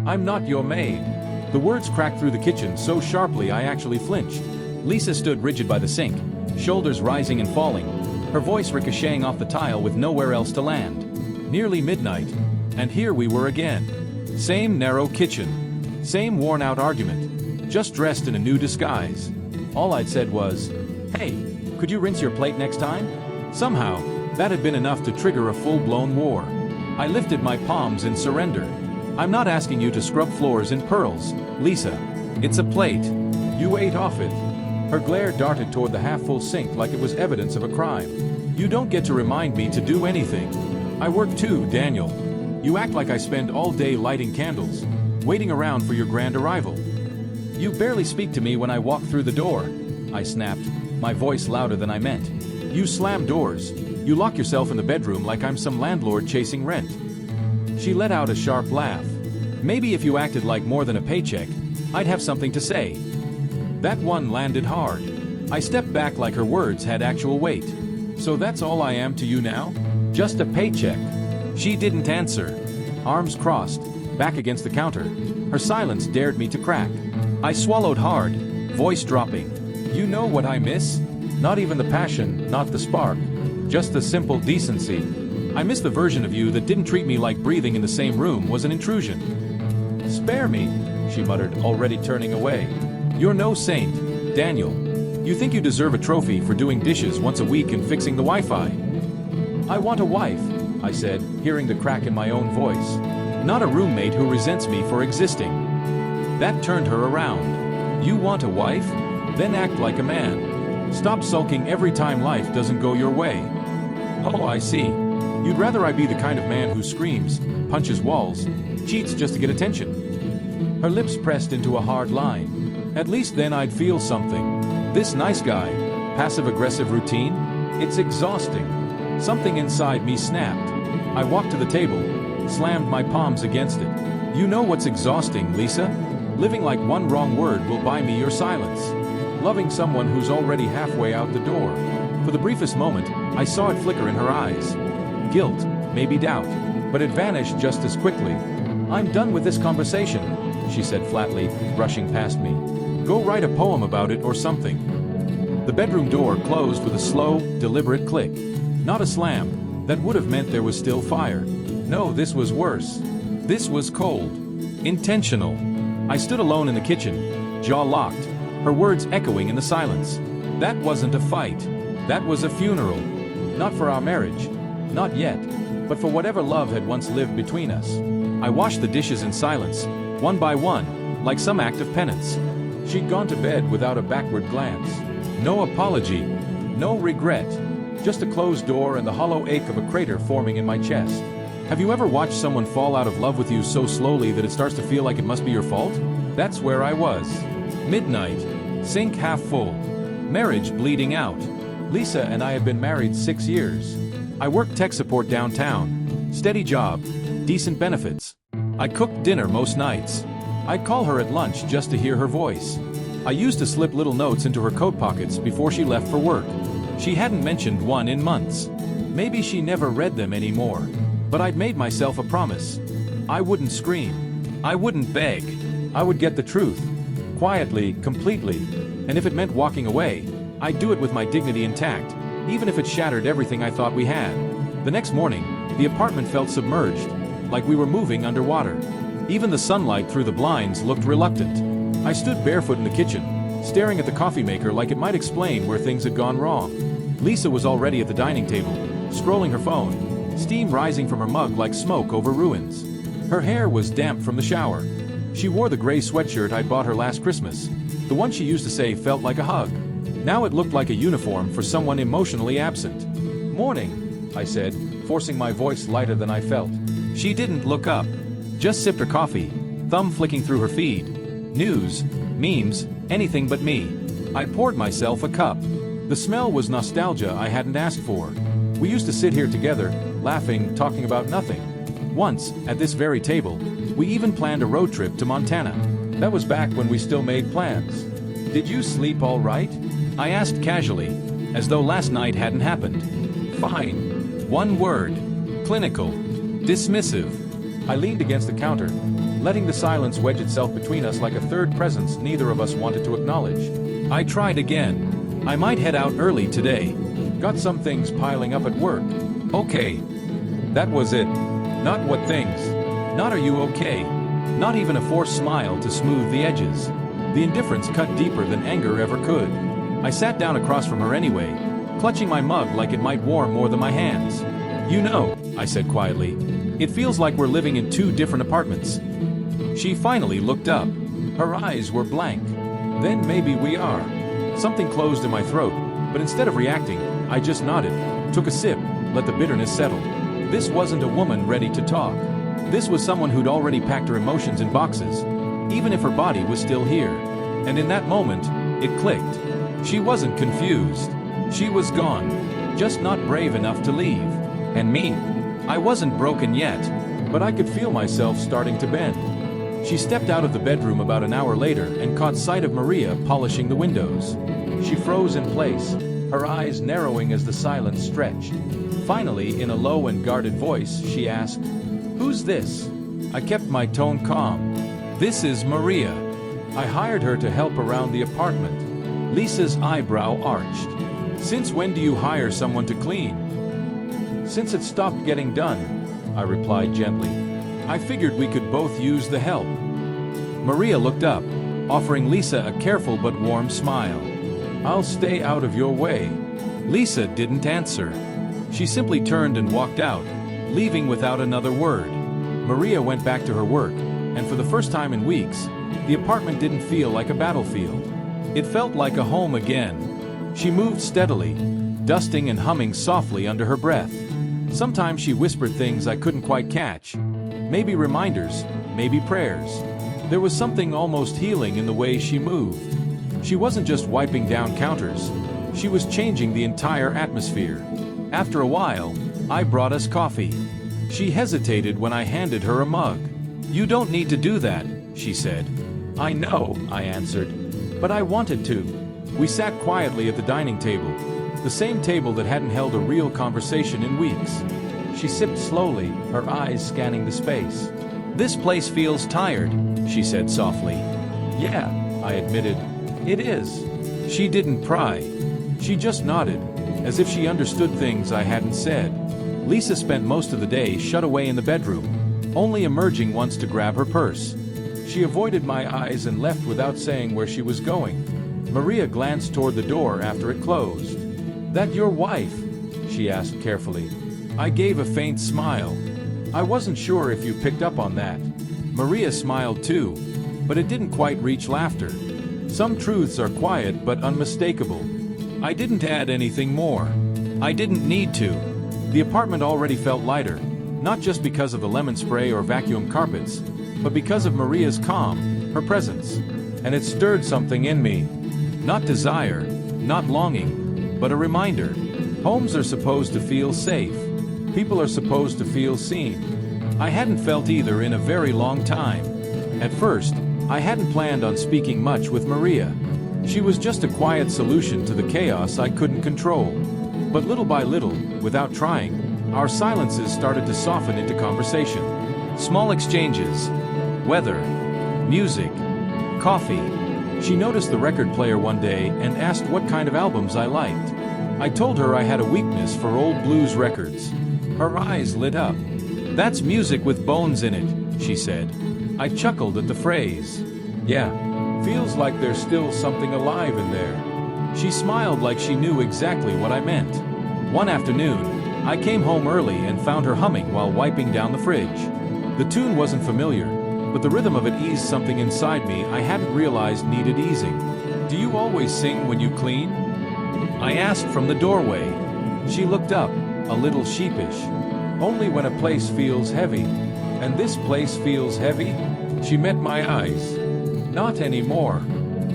I'm not your maid. The words cracked through the kitchen so sharply I actually flinched. Lisa stood rigid by the sink, shoulders rising and falling, her voice ricocheting off the tile with nowhere else to land. Nearly midnight, and here we were again. Same narrow kitchen, same worn-out argument, just dressed in a new disguise. All I'd said was, "Hey, could you rinse your plate next time?" Somehow, that had been enough to trigger a full-blown war. I lifted my palms in surrender. "I'm not asking you to scrub floors in pearls, Lisa. It's a plate. You ate off it." Her glare darted toward the half-full sink like it was evidence of a crime. "You don't get to remind me to do anything. I work too, Daniel. You act like I spend all day lighting candles, waiting around for your grand arrival. You barely speak to me when I walk through the door," I snapped, my voice louder than I meant. "You slam doors. You lock yourself in the bedroom like I'm some landlord chasing rent." She let out a sharp laugh. "Maybe if you acted like more than a paycheck, I'd have something to say." That one landed hard. I stepped back like her words had actual weight. "So that's all I am to you now? Just a paycheck?" She didn't answer. Arms crossed, back against the counter. Her silence dared me to crack. I swallowed hard, voice dropping. "You know what I miss? Not even the passion, not the spark. Just the simple decency. I miss the version of you that didn't treat me like breathing in the same room was an intrusion." "Spare me," she muttered, already turning away. "You're no saint, Daniel. You think you deserve a trophy for doing dishes once a week and fixing the Wi-Fi." "I want a wife," I said, hearing the crack in my own voice. "Not a roommate who resents me for existing." That turned her around. "You want a wife? Then act like a man. Stop sulking every time life doesn't go your way." "Oh, I see. You'd rather I be the kind of man who screams, punches walls, cheats just to get attention." Her lips pressed into a hard line. "At least then I'd feel something. This nice guy, passive-aggressive routine? It's exhausting." Something inside me snapped. I walked to the table, slammed my palms against it. "You know what's exhausting, Lisa? Living like one wrong word will buy me your silence. Loving someone who's already halfway out the door." For the briefest moment, I saw it flicker in her eyes. Guilt, maybe doubt, but it vanished just as quickly. "I'm done with this conversation," she said flatly, brushing past me. "Go write a poem about it or something." The bedroom door closed with a slow, deliberate click. Not a slam. That would have meant there was still fire. No, this was worse. This was cold. Intentional. I stood alone in the kitchen, jaw locked, her words echoing in the silence. That wasn't a fight. That was a funeral. Not for our marriage. Not yet. But for whatever love had once lived between us. I washed the dishes in silence, one by one, like some act of penance. She'd gone to bed without a backward glance. No apology. No regret. Just a closed door and the hollow ache of a crater forming in my chest. Have you ever watched someone fall out of love with you so slowly that it starts to feel like it must be your fault? That's where I was. Midnight. Sink half full. Marriage bleeding out. Lisa and I had been married 6 years. I worked tech support downtown. Steady job. Decent benefits. I cooked dinner most nights. I'd call her at lunch just to hear her voice. I used to slip little notes into her coat pockets before she left for work. She hadn't mentioned one in months. Maybe she never read them anymore. But I'd made myself a promise. I wouldn't scream. I wouldn't beg. I would get the truth. Quietly, completely. And if it meant walking away, I'd do it with my dignity intact, even if it shattered everything I thought we had. The next morning, the apartment felt submerged, like we were moving underwater. Even the sunlight through the blinds looked reluctant. I stood barefoot in the kitchen, staring at the coffee maker like it might explain where things had gone wrong. Lisa was already at the dining table, scrolling her phone, steam rising from her mug like smoke over ruins. Her hair was damp from the shower. She wore the gray sweatshirt I'd bought her last Christmas, the one she used to say felt like a hug. Now it looked like a uniform for someone emotionally absent. "Morning," I said, forcing my voice lighter than I felt. She didn't look up, just sipped her coffee, thumb flicking through her feed. News, memes, anything but me. I poured myself a cup. The smell was nostalgia I hadn't asked for. We used to sit here together, laughing, talking about nothing. Once, at this very table, we even planned a road trip to Montana. That was back when we still made plans. "Did you sleep all right?" I asked casually, as though last night hadn't happened. "Fine." One word. Clinical. Dismissive. I leaned against the counter, letting the silence wedge itself between us like a third presence neither of us wanted to acknowledge. I tried again. I might head out early today. Got some things piling up at work. Okay. That was it. Not what things. Not are you okay? Not even a forced smile to smooth the edges. The indifference cut deeper than anger ever could. I sat down across from her anyway, clutching my mug like it might warm more than my hands. You know, I said quietly, it feels like we're living in two different apartments. She finally looked up. Her eyes were blank. Then maybe we are. Something closed in my throat, but instead of reacting, I just nodded, took a sip, let the bitterness settle. This wasn't a woman ready to talk. This was someone who'd already packed her emotions in boxes, even if her body was still here. And in that moment, it clicked. She wasn't confused. She was gone, just not brave enough to leave. And me? I wasn't broken yet, but I could feel myself starting to bend. She stepped out of the bedroom about an hour later and caught sight of Maria polishing the windows. She froze in place, her eyes narrowing as the silence stretched. Finally, in a low and guarded voice, she asked, "Who's this?" I kept my tone calm. "This is Maria. I hired her to help around the apartment." Lisa's eyebrow arched. "Since when do you hire someone to clean?" "Since it stopped getting done," I replied gently. "I figured we could both use the help." Maria looked up, offering Lisa a careful but warm smile. "I'll stay out of your way." Lisa didn't answer. She simply turned and walked out, leaving without another word. Maria went back to her work, and for the first time in weeks, the apartment didn't feel like a battlefield. It felt like a home again. She moved steadily, dusting and humming softly under her breath. Sometimes she whispered things I couldn't quite catch. Maybe reminders, maybe prayers. There was something almost healing in the way she moved. She wasn't just wiping down counters. She was changing the entire atmosphere. After a while, I brought us coffee. She hesitated when I handed her a mug. "You don't need to do that," she said. "I know," I answered, "but I wanted to." We sat quietly at the dining table, the same table that hadn't held a real conversation in weeks. She sipped slowly, her eyes scanning the space. "This place feels tired," she said softly. "Yeah," I admitted. "It is." She didn't pry. She just nodded, as if she understood things I hadn't said. Lisa spent most of the day shut away in the bedroom, only emerging once to grab her purse. She avoided my eyes and left without saying where she was going. Maria glanced toward the door after it closed. "That your wife?" she asked carefully. I gave a faint smile. "I wasn't sure if you picked up on that." Maria smiled too, but it didn't quite reach laughter. Some truths are quiet but unmistakable. I didn't add anything more. I didn't need to. The apartment already felt lighter, not just because of the lemon spray or vacuum carpets, but because of Maria's calm, her presence. And it stirred something in me. Not desire, not longing, but a reminder. Homes are supposed to feel safe. People are supposed to feel seen. I hadn't felt either in a very long time. At first, I hadn't planned on speaking much with Maria. She was just a quiet solution to the chaos I couldn't control. But little by little, without trying, our silences started to soften into conversation. Small exchanges, weather, music, coffee. She noticed the record player one day and asked what kind of albums I liked. I told her I had a weakness for old blues records. Her eyes lit up. "That's music with bones in it," she said. I chuckled at the phrase. "Yeah, feels like there's still something alive in there." She smiled like she knew exactly what I meant. One afternoon, I came home early and found her humming while wiping down the fridge. The tune wasn't familiar, but the rhythm of it eased something inside me I hadn't realized needed easing. "Do you always sing when you clean?" I asked from the doorway. She looked up, a little sheepish. "Only when a place feels heavy." "And this place feels heavy?" She met my eyes. "Not anymore."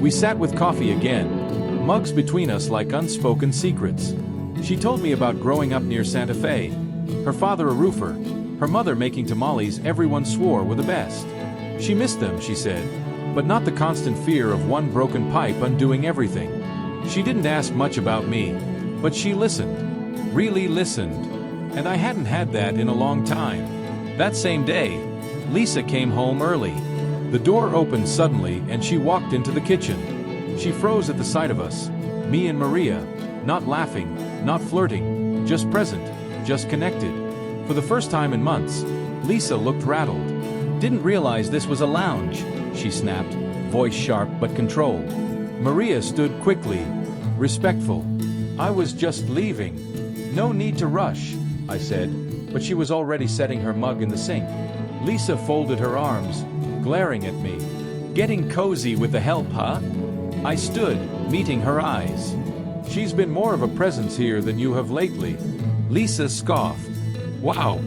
We sat with coffee again, mugs between us like unspoken secrets. She told me about growing up near Santa Fe. Her father a roofer, her mother making tamales everyone swore were the best. She missed them, she said, but not the constant fear of one broken pipe undoing everything. She didn't ask much about me, but she listened, really listened, and I hadn't had that in a long time. That same day, Lisa came home early. The door opened suddenly and she walked into the kitchen. She froze at the sight of us, me and Maria, not laughing, not flirting, just present, just connected. For the first time in months, Lisa looked rattled. "Didn't realize this was a lounge," she snapped, voice sharp but controlled. Maria stood quickly, respectful. "I was just leaving." "No need to rush," I said, but she was already setting her mug in the sink. Lisa folded her arms, glaring at me. "Getting cozy with the help, huh?" I stood, meeting her eyes. "She's been more of a presence here than you have lately." Lisa scoffed. "Wow,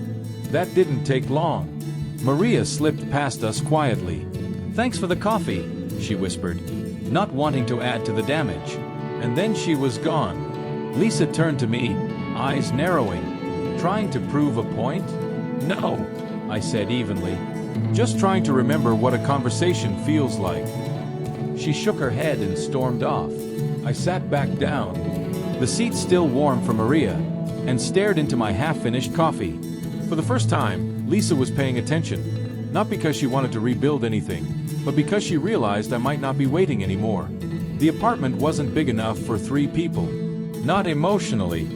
that didn't take long." Maria slipped past us quietly. "Thanks for the coffee," she whispered, not wanting to add to the damage. And then she was gone. Lisa turned to me, eyes narrowing. "Trying to prove a point?" "No," I said evenly. "Just trying to remember what a conversation feels like." She shook her head and stormed off. I sat back down, the seat still warm for Maria, and stared into my half-finished coffee. For the first time, Lisa was paying attention, not because she wanted to rebuild anything, but because she realized I might not be waiting anymore. The apartment wasn't big enough for 3 people. Not emotionally.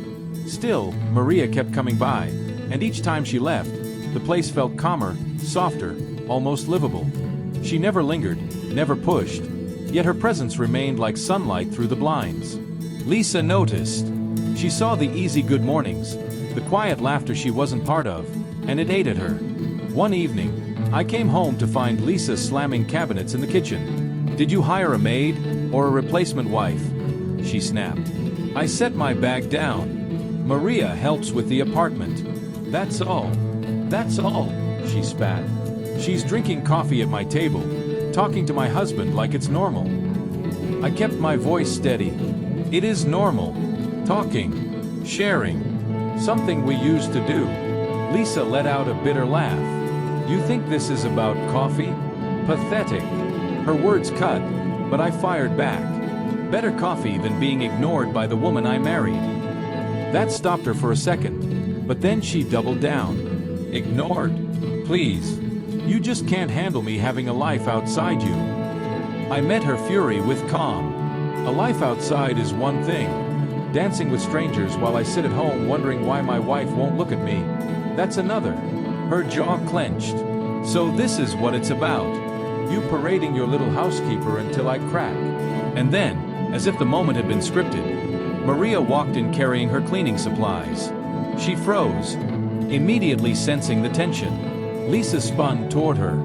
Still, Maria kept coming by, and each time she left, the place felt calmer, softer, almost livable. She never lingered, never pushed, yet her presence remained like sunlight through the blinds. Lisa noticed. She saw the easy good mornings, the quiet laughter she wasn't part of, and it ate at her. One evening, I came home to find Lisa slamming cabinets in the kitchen. "Did you hire a maid or a replacement wife?" she snapped. I set my bag down. "Maria helps with the apartment. That's all." "That's all," she spat. "She's drinking coffee at my table, talking to my husband like it's normal." I kept my voice steady. "It is normal. Talking, sharing, something we used to do." Lisa let out a bitter laugh. "You think this is about coffee? Pathetic." Her words cut, but I fired back. Better coffee than being ignored by the woman I married. That stopped her for a second, but then she doubled down. "Ignored? Please. You just can't handle me having a life outside you." I met her fury with calm. A life outside is one thing. Dancing with strangers while I sit at home wondering why my wife won't look at me, that's another. Her jaw clenched. "So this is what it's about. You parading your little housekeeper until I crack." And then, as if the moment had been scripted, Maria walked in carrying her cleaning supplies. She froze, immediately sensing the tension. Lisa spun toward her.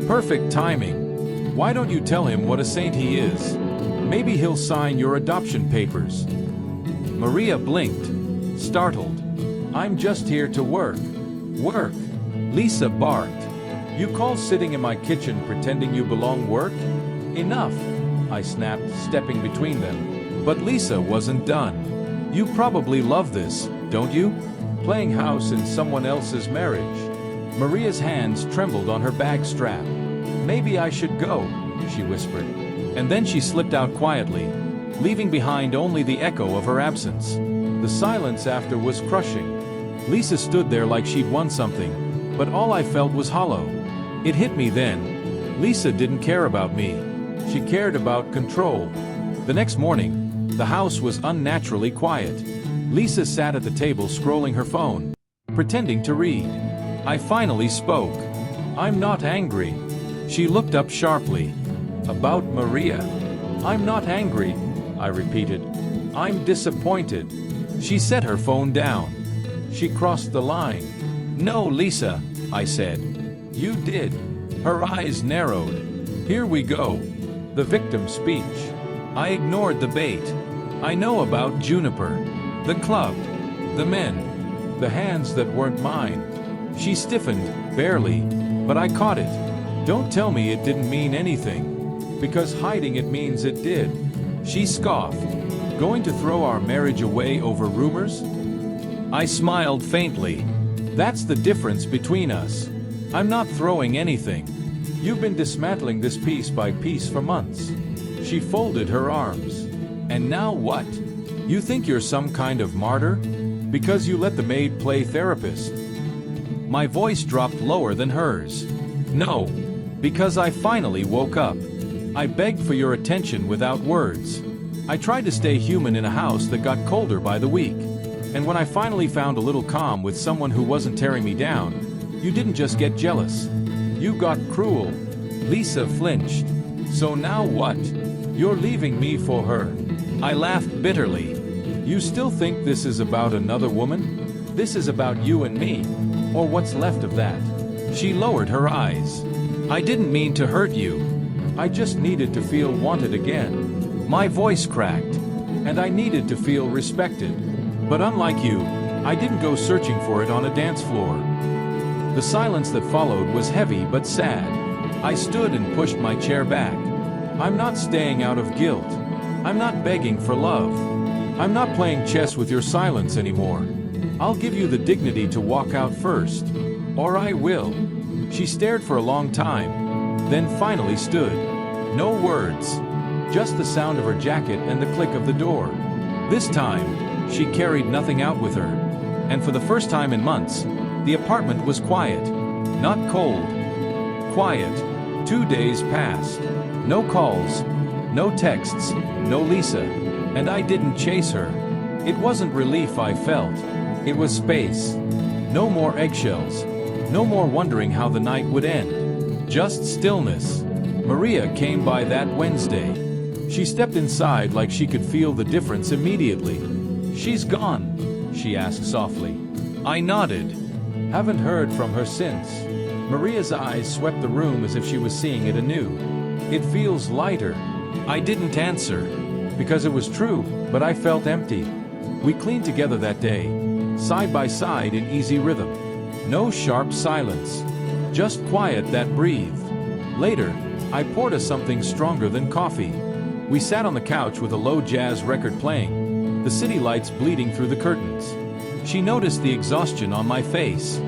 "Perfect timing. Why don't you tell him what a saint he is? Maybe he'll sign your adoption papers." Maria blinked, startled. "I'm just here to work." "Work?" Lisa barked. "You call sitting in my kitchen pretending you belong work? Enough," I snapped, stepping between them. But Lisa wasn't done. "You probably love this, don't you? Playing house in someone else's marriage." Maria's hands trembled on her bag strap. "Maybe I should go," she whispered. And then she slipped out quietly, leaving behind only the echo of her absence. The silence after was crushing. Lisa stood there like she'd won something, but all I felt was hollow. It hit me then. Lisa didn't care about me. She cared about control. The next morning, the house was unnaturally quiet. Lisa sat at the table scrolling her phone, pretending to read. I finally spoke. "I'm not angry." She looked up sharply. "About Maria?" "I'm not angry," I repeated. "I'm disappointed." She set her phone down. She crossed the line. "No, Lisa," I said. "You did." Her eyes narrowed. "Here we go. The victim speech." I ignored the bait. "I know about Juniper. The club. The men. The hands that weren't mine." She stiffened, barely, but I caught it. "Don't tell me it didn't mean anything. Because hiding it means it did." She scoffed. "Going to throw our marriage away over rumors?" I smiled faintly. "That's the difference between us. I'm not throwing anything. You've been dismantling this piece by piece for months." She folded her arms. "And now what? You think you're some kind of martyr? Because you let the maid play therapist?" My voice dropped lower than hers. No. Because I finally woke up. I begged for your attention without words. I tried to stay human in a house that got colder by the week. And when I finally found a little calm with someone who wasn't tearing me down, you didn't just get jealous. You got cruel. Lisa flinched. So now what? You're leaving me for her. I laughed bitterly. You still think this is about another woman? This is about you and me, or what's left of that. She lowered her eyes. I didn't mean to hurt you. I just needed to feel wanted again. My voice cracked, and I needed to feel respected. But unlike you, I didn't go searching for it on a dance floor. The silence that followed was heavy but sad. I stood and pushed my chair back. I'm not staying out of guilt. I'm not begging for love. I'm not playing chess with your silence anymore. I'll give you the dignity to walk out first. Or I will. She stared for a long time, then finally stood. No words, just the sound of her jacket and the click of the door. This time, she carried nothing out with her. And for the first time in months, the apartment was quiet. Not cold. Quiet. 2 days passed. No calls, no texts, no Lisa. And I didn't chase her. It wasn't relief I felt. It was space. No more eggshells. No more wondering how the night would end. Just stillness. Maria came by that Wednesday. She stepped inside like she could feel the difference immediately. She's gone, she asked softly. I nodded. Haven't heard from her since. Maria's eyes swept the room as if she was seeing it anew. It feels lighter. I didn't answer, because it was true, but I felt empty. We cleaned together that day, side by side in easy rhythm. No sharp silence, just quiet that breathed. Later, I poured us something stronger than coffee. We sat on the couch with a low jazz record playing, the city lights bleeding through the curtains. She noticed the exhaustion on my face.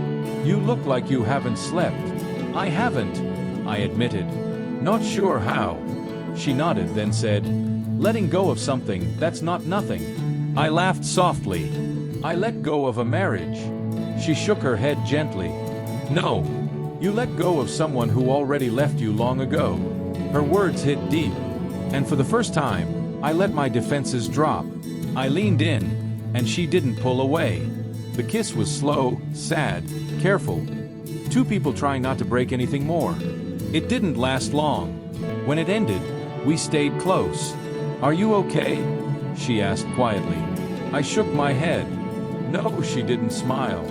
You look like you haven't slept. I haven't, I admitted. Not sure how. She nodded, then said, letting go of something, that's not nothing. I laughed softly. I let go of a marriage. She shook her head gently. No, you let go of someone who already left you long ago. Her words hit deep, and for the first time, I let my defenses drop. I leaned in, and she didn't pull away. The kiss was slow, sad, careful. Two people trying not to break anything more. It didn't last long. When it ended, we stayed close. Are you okay? She asked quietly. I shook my head. No, she didn't smile.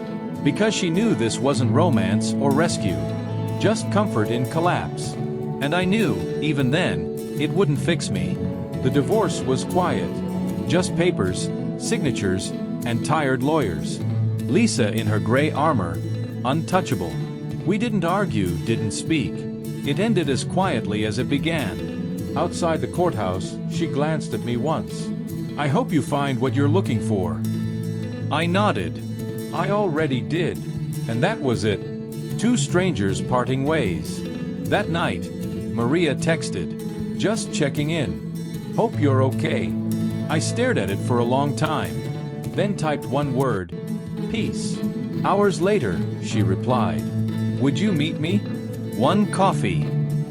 Because she knew this wasn't romance or rescue. Just comfort in collapse. And I knew, even then, it wouldn't fix me. The divorce was quiet. Just papers, signatures, and tired lawyers. Lisa in her gray armor, untouchable. We didn't argue, didn't speak. It ended as quietly as it began. Outside the courthouse, she glanced at me once. I hope you find what you're looking for. I nodded. I already did. And that was it. Two strangers parting ways. That night, Maria texted, just checking in. Hope you're okay. I stared at it for a long time, then typed one word, peace. Hours later, she replied, would you meet me? One coffee.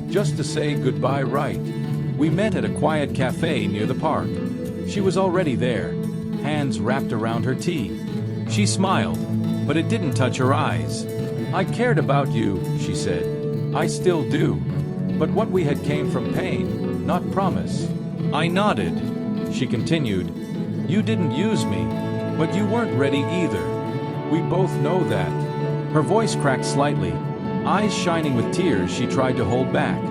Just to say goodbye, right? We met at a quiet cafe near the park. She was already there, hands wrapped around her tea. She smiled, but it didn't touch her eyes. I cared about you, she said. I still do. But what we had came from pain, not promise. I nodded. She continued, you didn't use me, but you weren't ready either. We both know that. Her voice cracked slightly, eyes shining with tears she tried to hold back.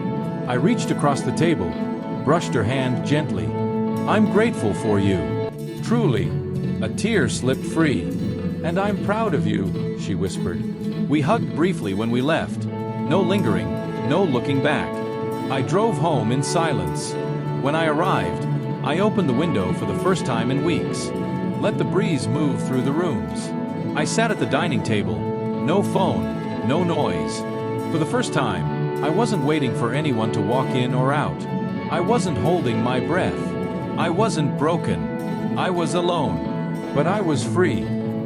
I reached across the table, brushed her hand gently. I'm grateful for you. Truly. A tear slipped free. And I'm proud of you, she whispered. We hugged briefly when we left. No lingering, no looking back. I drove home in silence. When I arrived, I opened the window for the first time in weeks. Let the breeze move through the rooms. I sat at the dining table. No phone, no noise. For the first time, I wasn't waiting for anyone to walk in or out. I wasn't holding my breath. I wasn't broken. I was alone. But I was free.